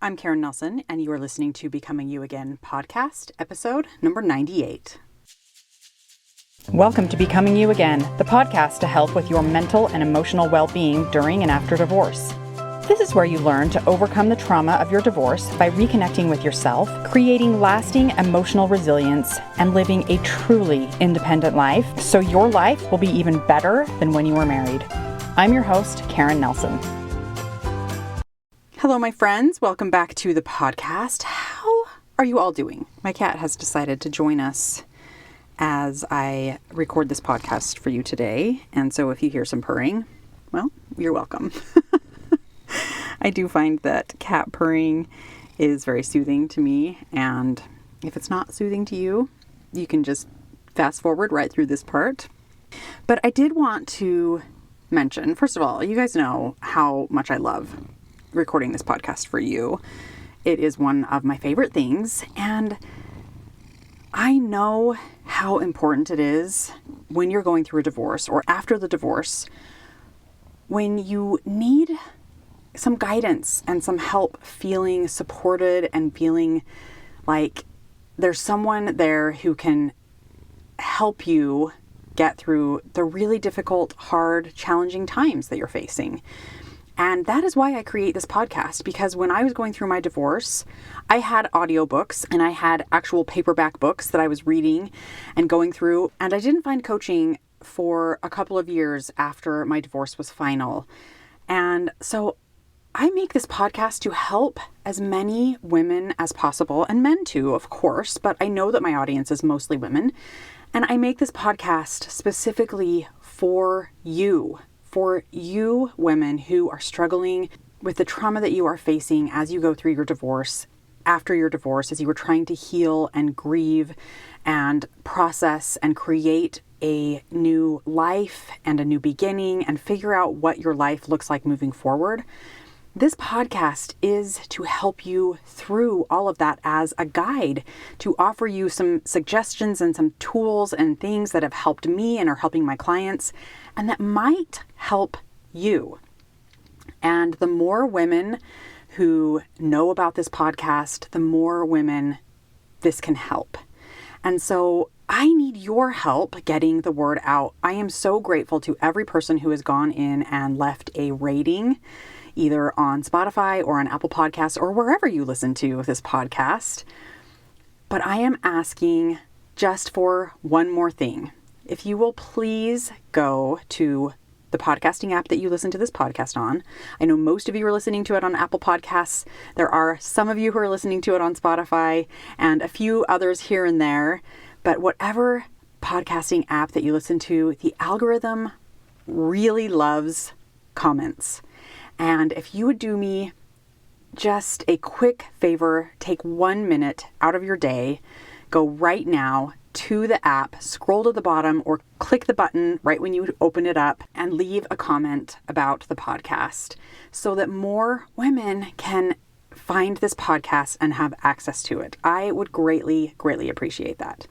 I'm Karen Nelson, and you are listening to Becoming You Again podcast, episode number 98. Welcome to Becoming You Again, the podcast to help with your mental and emotional well-being during and after divorce. This is where you learn to overcome the trauma of your divorce by reconnecting with yourself, creating lasting emotional resilience, and living a truly independent life so your life will be even better than when you were married. I'm your host, Karen Nelson. Hello, my friends. Welcome back to the podcast. How are you all doing? My cat has decided to join us as I record this podcast for you today. And so if you hear some purring, well, you're welcome. I do find that cat purring is very soothing to me. And if it's not soothing to you, you can just fast forward right through this part. But I did want to mention, first of all, you guys know how much I love recording this podcast for you. It is one of my favorite things, and I know how important it is when you're going through a divorce or after the divorce, when you need some guidance and some help feeling supported and feeling like there's someone there who can help you get through the really difficult, hard, challenging times that you're facing. And that is why I create this podcast, because when I was going through my divorce, I had audiobooks and I had actual paperback books that I was reading and going through. And I didn't find coaching for a couple of years after my divorce was final. And so I make this podcast to help as many women as possible, and men too, of course, but I know that my audience is mostly women. And I make this podcast specifically for you women who are struggling with the trauma that you are facing as you go through your divorce, after your divorce, as you were trying to heal and grieve and process and create a new life and a new beginning and figure out what your life looks like moving forward. This podcast is to help you through all of that as a guide, to offer you some suggestions and some tools and things that have helped me and are helping my clients, and that might help you. And the more women who know about this podcast, the more women this can help. And so I need your help getting the word out. I am so grateful to every person who has gone in and left a rating, either on Spotify or on Apple Podcasts or wherever you listen to this podcast. But I am asking just for one more thing. If you will please go to the podcasting app that you listen to this podcast on. I know most of you are listening to it on Apple Podcasts. There are some of you who are listening to it on Spotify and a few others here and there. But whatever podcasting app that you listen to, the algorithm really loves comments. And if you would do me just a quick favor, take 1 minute out of your day, go right now to the app, scroll to the bottom or click the button right when you open it up and leave a comment about the podcast so that more women can find this podcast and have access to it. I would greatly, greatly appreciate that.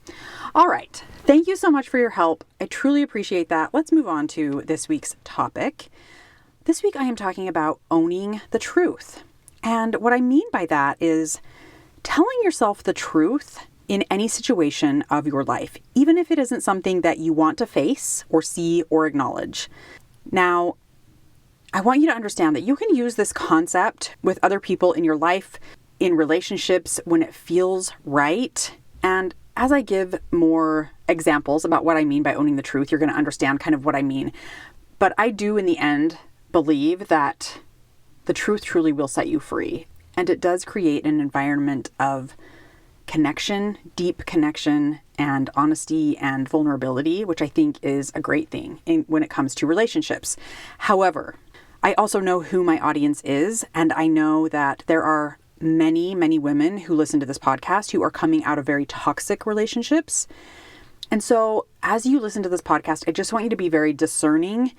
All right. Thank you so much for your help. I truly appreciate that. Let's move on to this week's topic. This week I am talking about owning the truth. And what I mean by that is telling yourself the truth in any situation of your life, even if it isn't something that you want to face or see or acknowledge. Now, I want you to understand that you can use this concept with other people in your life, in relationships, when it feels right. And as I give more examples about what I mean by owning the truth, you're going to understand kind of what I mean. But I do, in the end, believe that the truth truly will set you free. And it does create an environment of connection, deep connection, and honesty and vulnerability, which I think is a great thing when it comes to relationships. However, I also know who my audience is, and I know that there are many, many women who listen to this podcast who are coming out of very toxic relationships. And so as you listen to this podcast, I just want you to be very discerning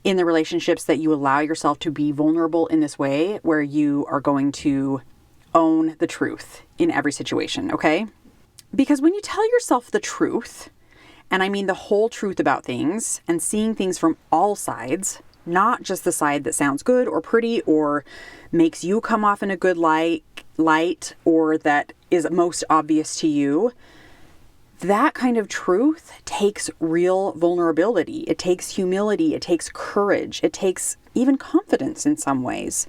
in the relationships that you allow yourself to be vulnerable in this way, where you are going to own the truth in every situation, okay? Because when you tell yourself the truth, and I mean the whole truth about things and seeing things from all sides, not just the side that sounds good or pretty or makes you come off in a good light or that is most obvious to you. That kind of truth takes real vulnerability. It takes humility. It takes courage. It takes even confidence in some ways.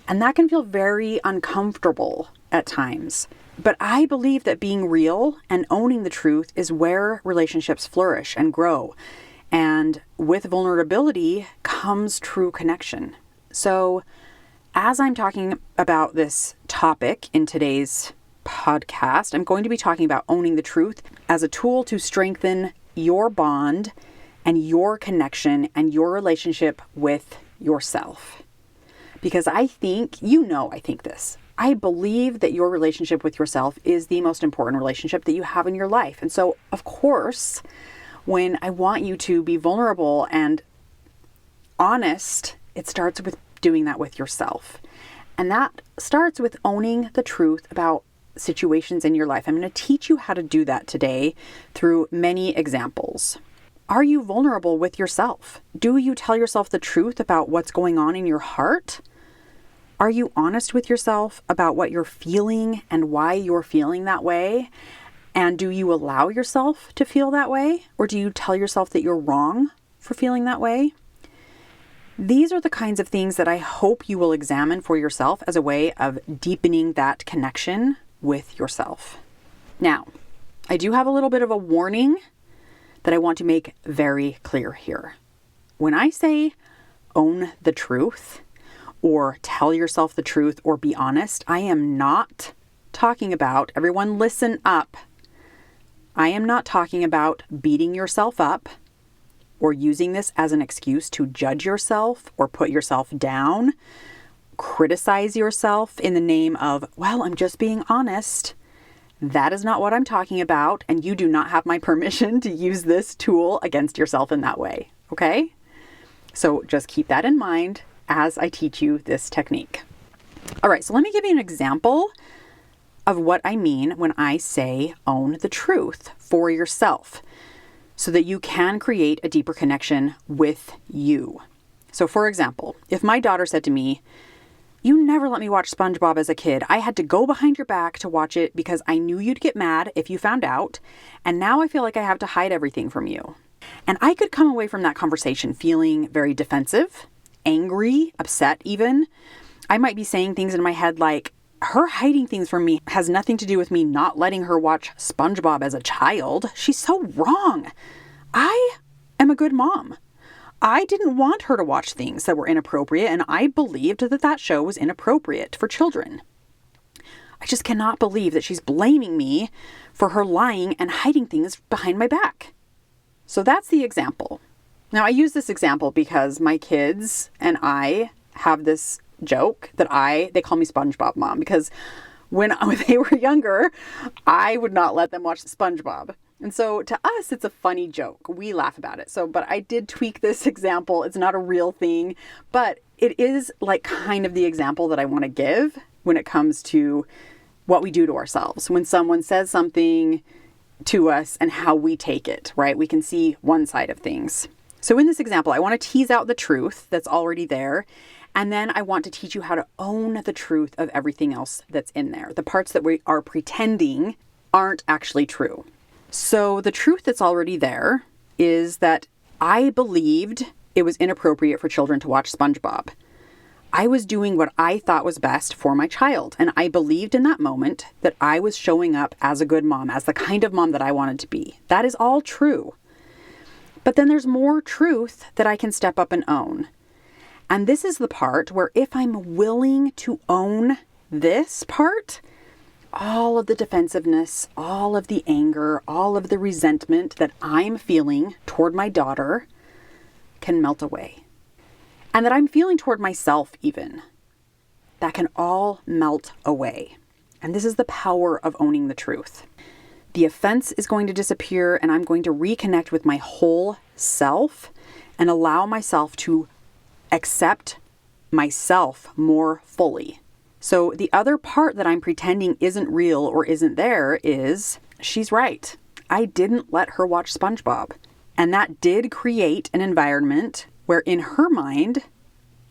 And that can feel very uncomfortable at times. But I believe that being real and owning the truth is where relationships flourish and grow. And with vulnerability comes true connection. So as I'm talking about this topic in today's podcast, I'm going to be talking about owning the truth as a tool to strengthen your bond and your connection and your relationship with yourself. Because I think this. I believe that your relationship with yourself is the most important relationship that you have in your life. And so, of course, when I want you to be vulnerable and honest, it starts with doing that with yourself. And that starts with owning the truth about situations in your life. I'm going to teach you how to do that today through many examples. Are you vulnerable with yourself? Do you tell yourself the truth about what's going on in your heart? Are you honest with yourself about what you're feeling and why you're feeling that way? And do you allow yourself to feel that way? Or do you tell yourself that you're wrong for feeling that way? These are the kinds of things that I hope you will examine for yourself as a way of deepening that connection with yourself. Now, I do have a little bit of a warning that I want to make very clear here. When I say own the truth or tell yourself the truth or be honest, I am not talking about, everyone listen up, I am not talking about beating yourself up or using this as an excuse to judge yourself or put yourself down, criticize yourself in the name of, well, I'm just being honest. That is not what I'm talking about, and you do not have my permission to use this tool against yourself in that way, okay? So just keep that in mind as I teach you this technique. All right, so let me give you an example of what I mean when I say own the truth for yourself so that you can create a deeper connection with you. So for example, if my daughter said to me, "You never let me watch SpongeBob as a kid. I had to go behind your back to watch it because I knew you'd get mad if you found out, and now I feel like I have to hide everything from you." And I could come away from that conversation feeling very defensive, angry, upset even. I might be saying things in my head like, her hiding things from me has nothing to do with me not letting her watch SpongeBob as a child. She's so wrong. I am a good mom. I didn't want her to watch things that were inappropriate, and I believed that that show was inappropriate for children. I just cannot believe that she's blaming me for her lying and hiding things behind my back. So that's the example. Now, I use this example because my kids and I have this joke that they call me SpongeBob Mom, because when they were younger, I would not let them watch SpongeBob. And so to us, it's a funny joke. We laugh about it. But I did tweak this example. It's not a real thing, but it is like kind of the example that I want to give when it comes to what we do to ourselves. When someone says something to us and how we take it, right? We can see one side of things. So in this example, I want to tease out the truth that's already there. And then I want to teach you how to own the truth of everything else that's in there. The parts that we are pretending aren't actually true. So the truth that's already there is that I believed it was inappropriate for children to watch SpongeBob. I was doing what I thought was best for my child. And I believed in that moment that I was showing up as a good mom, as the kind of mom that I wanted to be. That is all true. But then there's more truth that I can step up and own. And this is the part where if I'm willing to own this part, all of the defensiveness, all of the anger, all of the resentment that I'm feeling toward my daughter can melt away. And that I'm feeling toward myself even, that can all melt away. And this is the power of owning the truth. The offense is going to disappear, and I'm going to reconnect with my whole self and allow myself to accept myself more fully. So the other part that I'm pretending isn't real or isn't there is, she's right. I didn't let her watch SpongeBob. And that did create an environment where in her mind,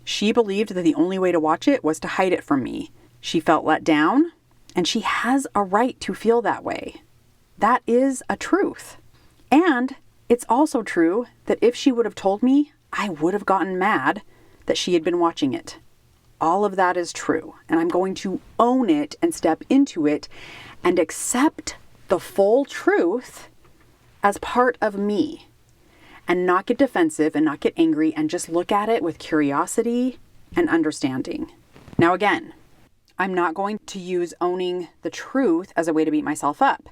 she believed that the only way to watch it was to hide it from me. She felt let down, and she has a right to feel that way. That is a truth. And it's also true that if she would have told me, I would have gotten mad that she had been watching it. All of that is true, and I'm going to own it and step into it and accept the full truth as part of me, and not get defensive and not get angry and just look at it with curiosity and understanding. Now again, I'm not going to use owning the truth as a way to beat myself up.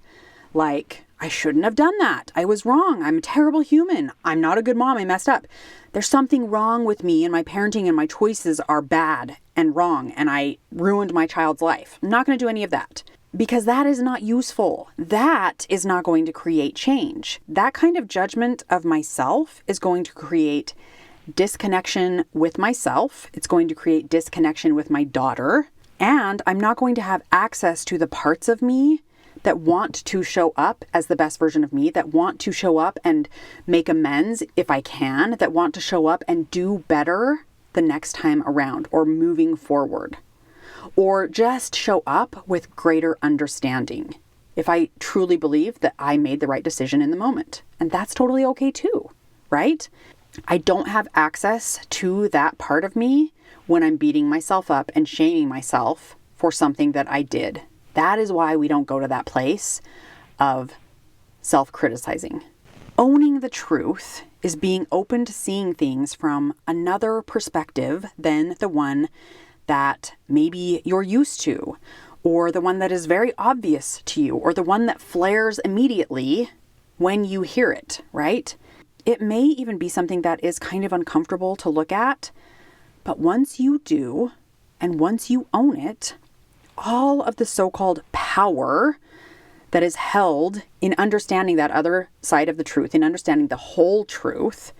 Like, I shouldn't have done that. I was wrong. I'm a terrible human. I'm not a good mom. I messed up. There's something wrong with me and my parenting and my choices are bad and wrong and I ruined my child's life. I'm not going to do any of that because that is not useful. That is not going to create change. That kind of judgment of myself is going to create disconnection with myself. It's going to create disconnection with my daughter. And I'm not going to have access to the parts of me that want to show up as the best version of me, that want to show up and make amends if I can, that want to show up and do better the next time around or moving forward, or just show up with greater understanding if I truly believe that I made the right decision in the moment. And that's totally okay too, right? I don't have access to that part of me when I'm beating myself up and shaming myself for something that I did. That is why we don't go to that place of self-criticizing. Owning the truth is being open to seeing things from another perspective than the one that maybe you're used to, or the one that is very obvious to you, or the one that flares immediately when you hear it, right? It may even be something that is kind of uncomfortable to look at, but once you do, and once you own it, all of the so-called power that is held in understanding that other side of the truth, in understanding the whole truth,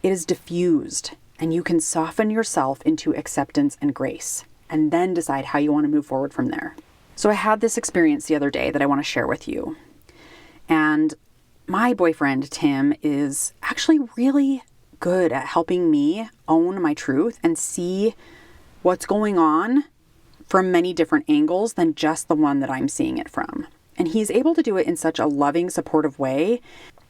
it is diffused and you can soften yourself into acceptance and grace and then decide how you want to move forward from there. So I had this experience the other day that I want to share with you. And my boyfriend, Tim, is actually really good at helping me own my truth and see what's going on from many different angles than just the one that I'm seeing it from. And he's able to do it in such a loving, supportive way.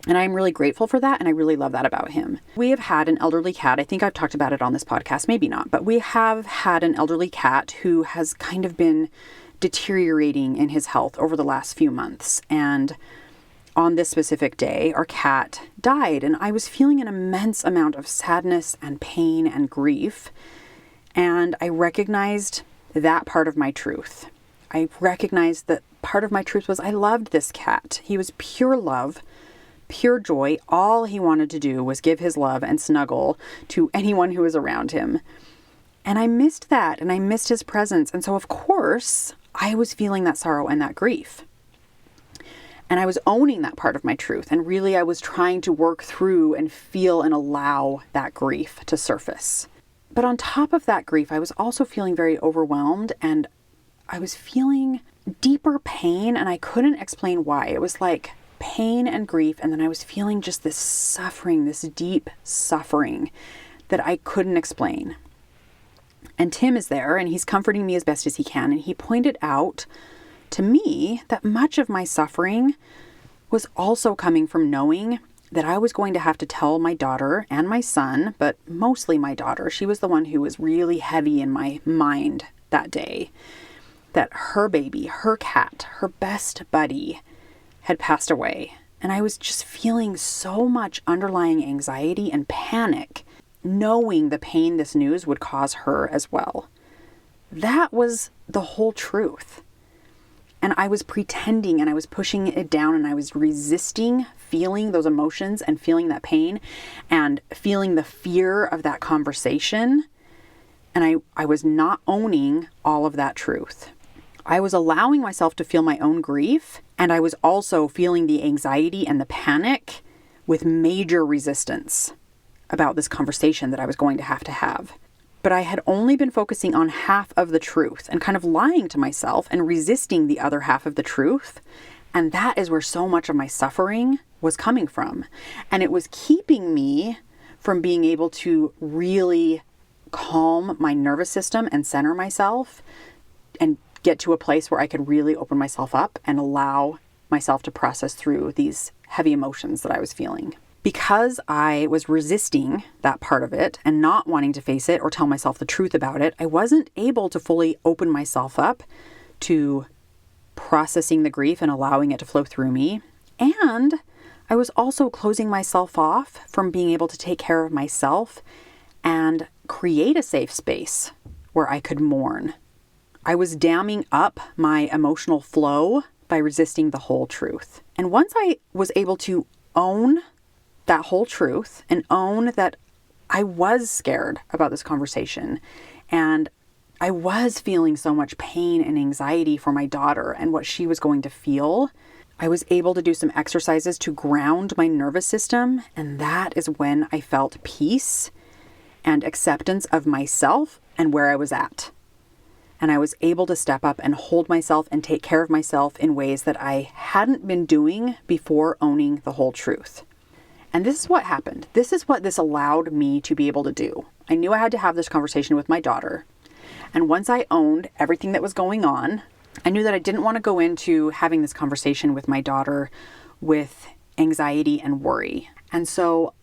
And I'm really grateful for that. And I really love that about him. We have had an elderly cat. I think I've talked about it on this podcast, maybe not, but we have had an elderly cat who has kind of been deteriorating in his health over the last few months. And on this specific day, our cat died. And I was feeling an immense amount of sadness and pain and grief. And I recognized that part of my truth. I recognized that part of my truth was I loved this cat. He was pure love, pure joy. All he wanted to do was give his love and snuggle to anyone who was around him. And I missed that, and I missed his presence. And so, of course, I was feeling that sorrow and that grief. And I was owning that part of my truth. And really, I was trying to work through and feel and allow that grief to surface. But on top of that grief, I was also feeling very overwhelmed and I was feeling deeper pain and I couldn't explain why. It was like pain and grief. And then I was feeling just this suffering, this deep suffering that I couldn't explain. And Tim is there and he's comforting me as best as he can. And he pointed out to me that much of my suffering was also coming from knowing that I was going to have to tell my daughter and my son, but mostly my daughter, she was the one who was really heavy in my mind that day, that her baby, her cat, her best buddy had passed away. And I was just feeling so much underlying anxiety and panic, knowing the pain this news would cause her as well. That was the whole truth. And I was pretending and I was pushing it down and I was resisting feeling those emotions and feeling that pain and feeling the fear of that conversation. And I was not owning all of that truth. I was allowing myself to feel my own grief. And I was also feeling the anxiety and the panic with major resistance about this conversation that I was going to have. But I had only been focusing on half of the truth and kind of lying to myself and resisting the other half of the truth. And that is where so much of my suffering was coming from. And it was keeping me from being able to really calm my nervous system and center myself and get to a place where I could really open myself up and allow myself to process through these heavy emotions that I was feeling. Because I was resisting that part of it and not wanting to face it or tell myself the truth about it, I wasn't able to fully open myself up to processing the grief and allowing it to flow through me. And I was also closing myself off from being able to take care of myself and create a safe space where I could mourn. I was damming up my emotional flow by resisting the whole truth. And once I was able to own that whole truth and own that I was scared about this conversation and I was feeling so much pain and anxiety for my daughter and what she was going to feel, I was able to do some exercises to ground my nervous system. And that is when I felt peace and acceptance of myself and where I was at. And I was able to step up and hold myself and take care of myself in ways that I hadn't been doing before owning the whole truth. And this is what happened. This is what this allowed me to be able to do. I knew I had to have this conversation with my daughter. And once I owned everything that was going on, I knew that I didn't want to go into having this conversation with my daughter with anxiety and worry. And so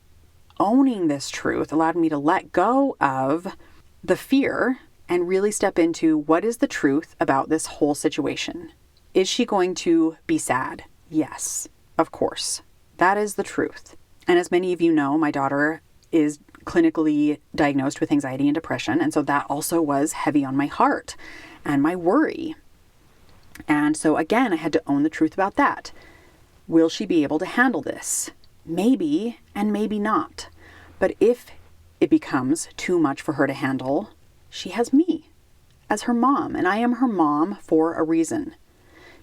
owning this truth allowed me to let go of the fear and really step into what is the truth about this whole situation. Is she going to be sad? Yes, of course. That is the truth. And as many of you know, my daughter is clinically diagnosed with anxiety and depression. And so that also was heavy on my heart and my worry. And so again, I had to own the truth about that. Will she be able to handle this? Maybe, and maybe not. But if it becomes too much for her to handle, she has me as her mom, and I am her mom for a reason.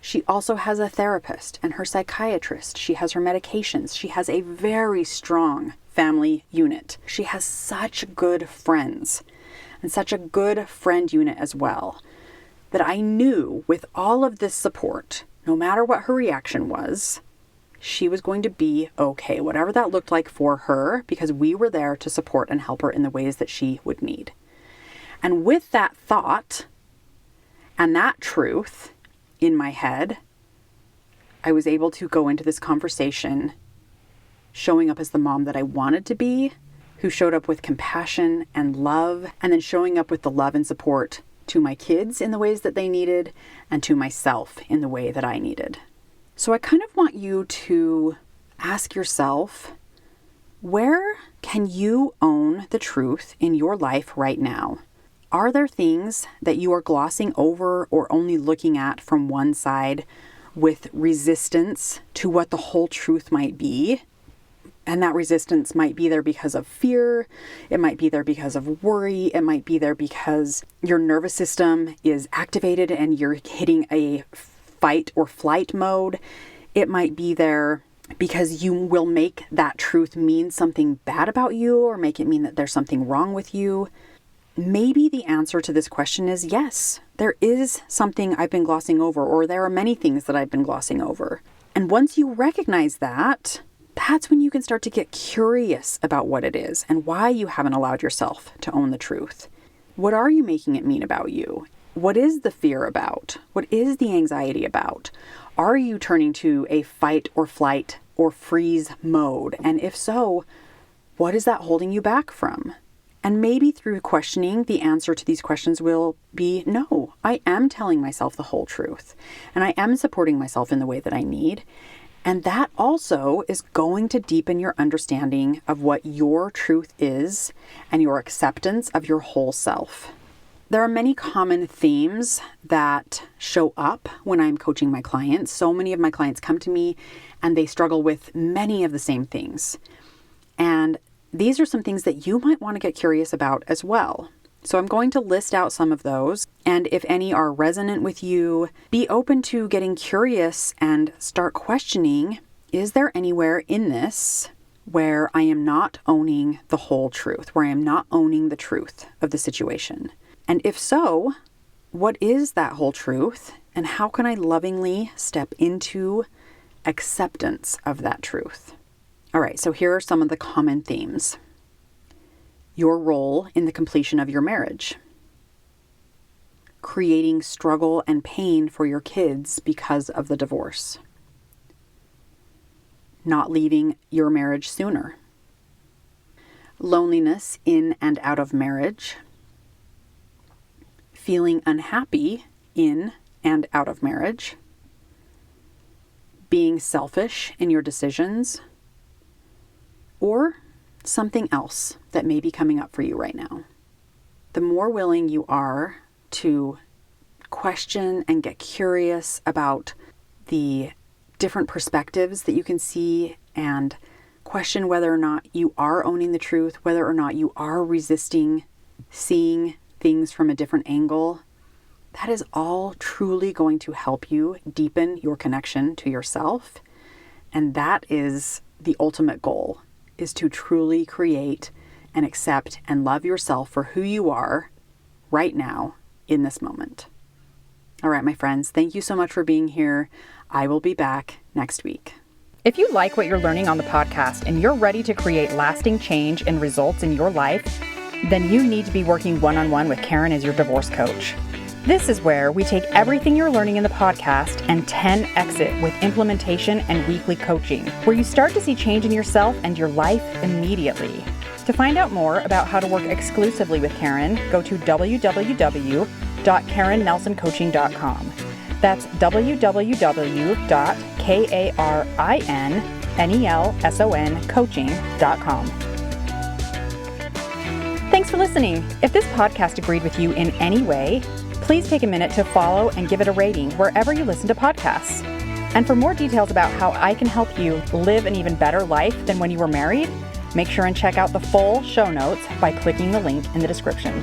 She also has a therapist and her psychiatrist. She has her medications. She has a very strong family unit. She has such good friends and such a good friend unit as well, that I knew with all of this support, no matter what her reaction was, she was going to be okay, whatever that looked like for her, because we were there to support and help her in the ways that she would need. And with that thought and that truth in my head, I was able to go into this conversation showing up as the mom that I wanted to be, who showed up with compassion and love, and then showing up with the love and support to my kids in the ways that they needed and to myself in the way that I needed. So I kind of want you to ask yourself, where can you own the truth in your life right now? Are there things that you are glossing over or only looking at from one side with resistance to what the whole truth might be? And that resistance might be there because of fear. It might be there because of worry. It might be there because your nervous system is activated and you're hitting a fight or flight mode. It might be there because you will make that truth mean something bad about you or make it mean that there's something wrong with you. Maybe the answer to this question is yes, there is something I've been glossing over, or there are many things that I've been glossing over. And once you recognize that, that's when you can start to get curious about what it is and why you haven't allowed yourself to own the truth. What are you making it mean about you? What is the fear about? What is the anxiety about? Are you turning to a fight or flight or freeze mode? And if so, what is that holding you back from? And maybe through questioning, the answer to these questions will be no, I am telling myself the whole truth and I am supporting myself in the way that I need. And that also is going to deepen your understanding of what your truth is and your acceptance of your whole self. There are many common themes that show up when I'm coaching my clients. So many of my clients come to me and they struggle with many of the same things. And these are some things that you might want to get curious about as well. So I'm going to list out some of those. And if any are resonant with you, be open to getting curious and start questioning, is there anywhere in this where I am not owning the whole truth, where I am not owning the truth of the situation? And if so, what is that whole truth? And how can I lovingly step into acceptance of that truth? All right, so here are some of the common themes. your role in the completion of your marriage, creating struggle and pain for your kids because of the divorce, not leaving your marriage sooner, loneliness in and out of marriage, feeling unhappy in and out of marriage, being selfish in your decisions, or something else that may be coming up for you right now. The more willing you are to question and get curious about the different perspectives that you can see and question whether or not you are owning the truth, whether or not you are resisting seeing things from a different angle, that is all truly going to help you deepen your connection to yourself. And that is the ultimate goal, is to truly create and accept and love yourself for who you are right now in this moment. All right, my friends, thank you so much for being here. I will be back next week. If you like what you're learning on the podcast and you're ready to create lasting change and results in your life, then you need to be working one-on-one with Karen as your divorce coach. This is where we take everything you're learning in the podcast and 10x it with implementation and weekly coaching, where you start to see change in yourself and your life immediately. To find out more about how to work exclusively with Karen, go to www.karennelsoncoaching.com. That's www.KarinNelsoncoaching.com. Thanks for listening. If this podcast agreed with you in any way, please take a minute to follow and give it a rating wherever you listen to podcasts. And for more details about how I can help you live an even better life than when you were married, make sure and check out the full show notes by clicking the link in the description.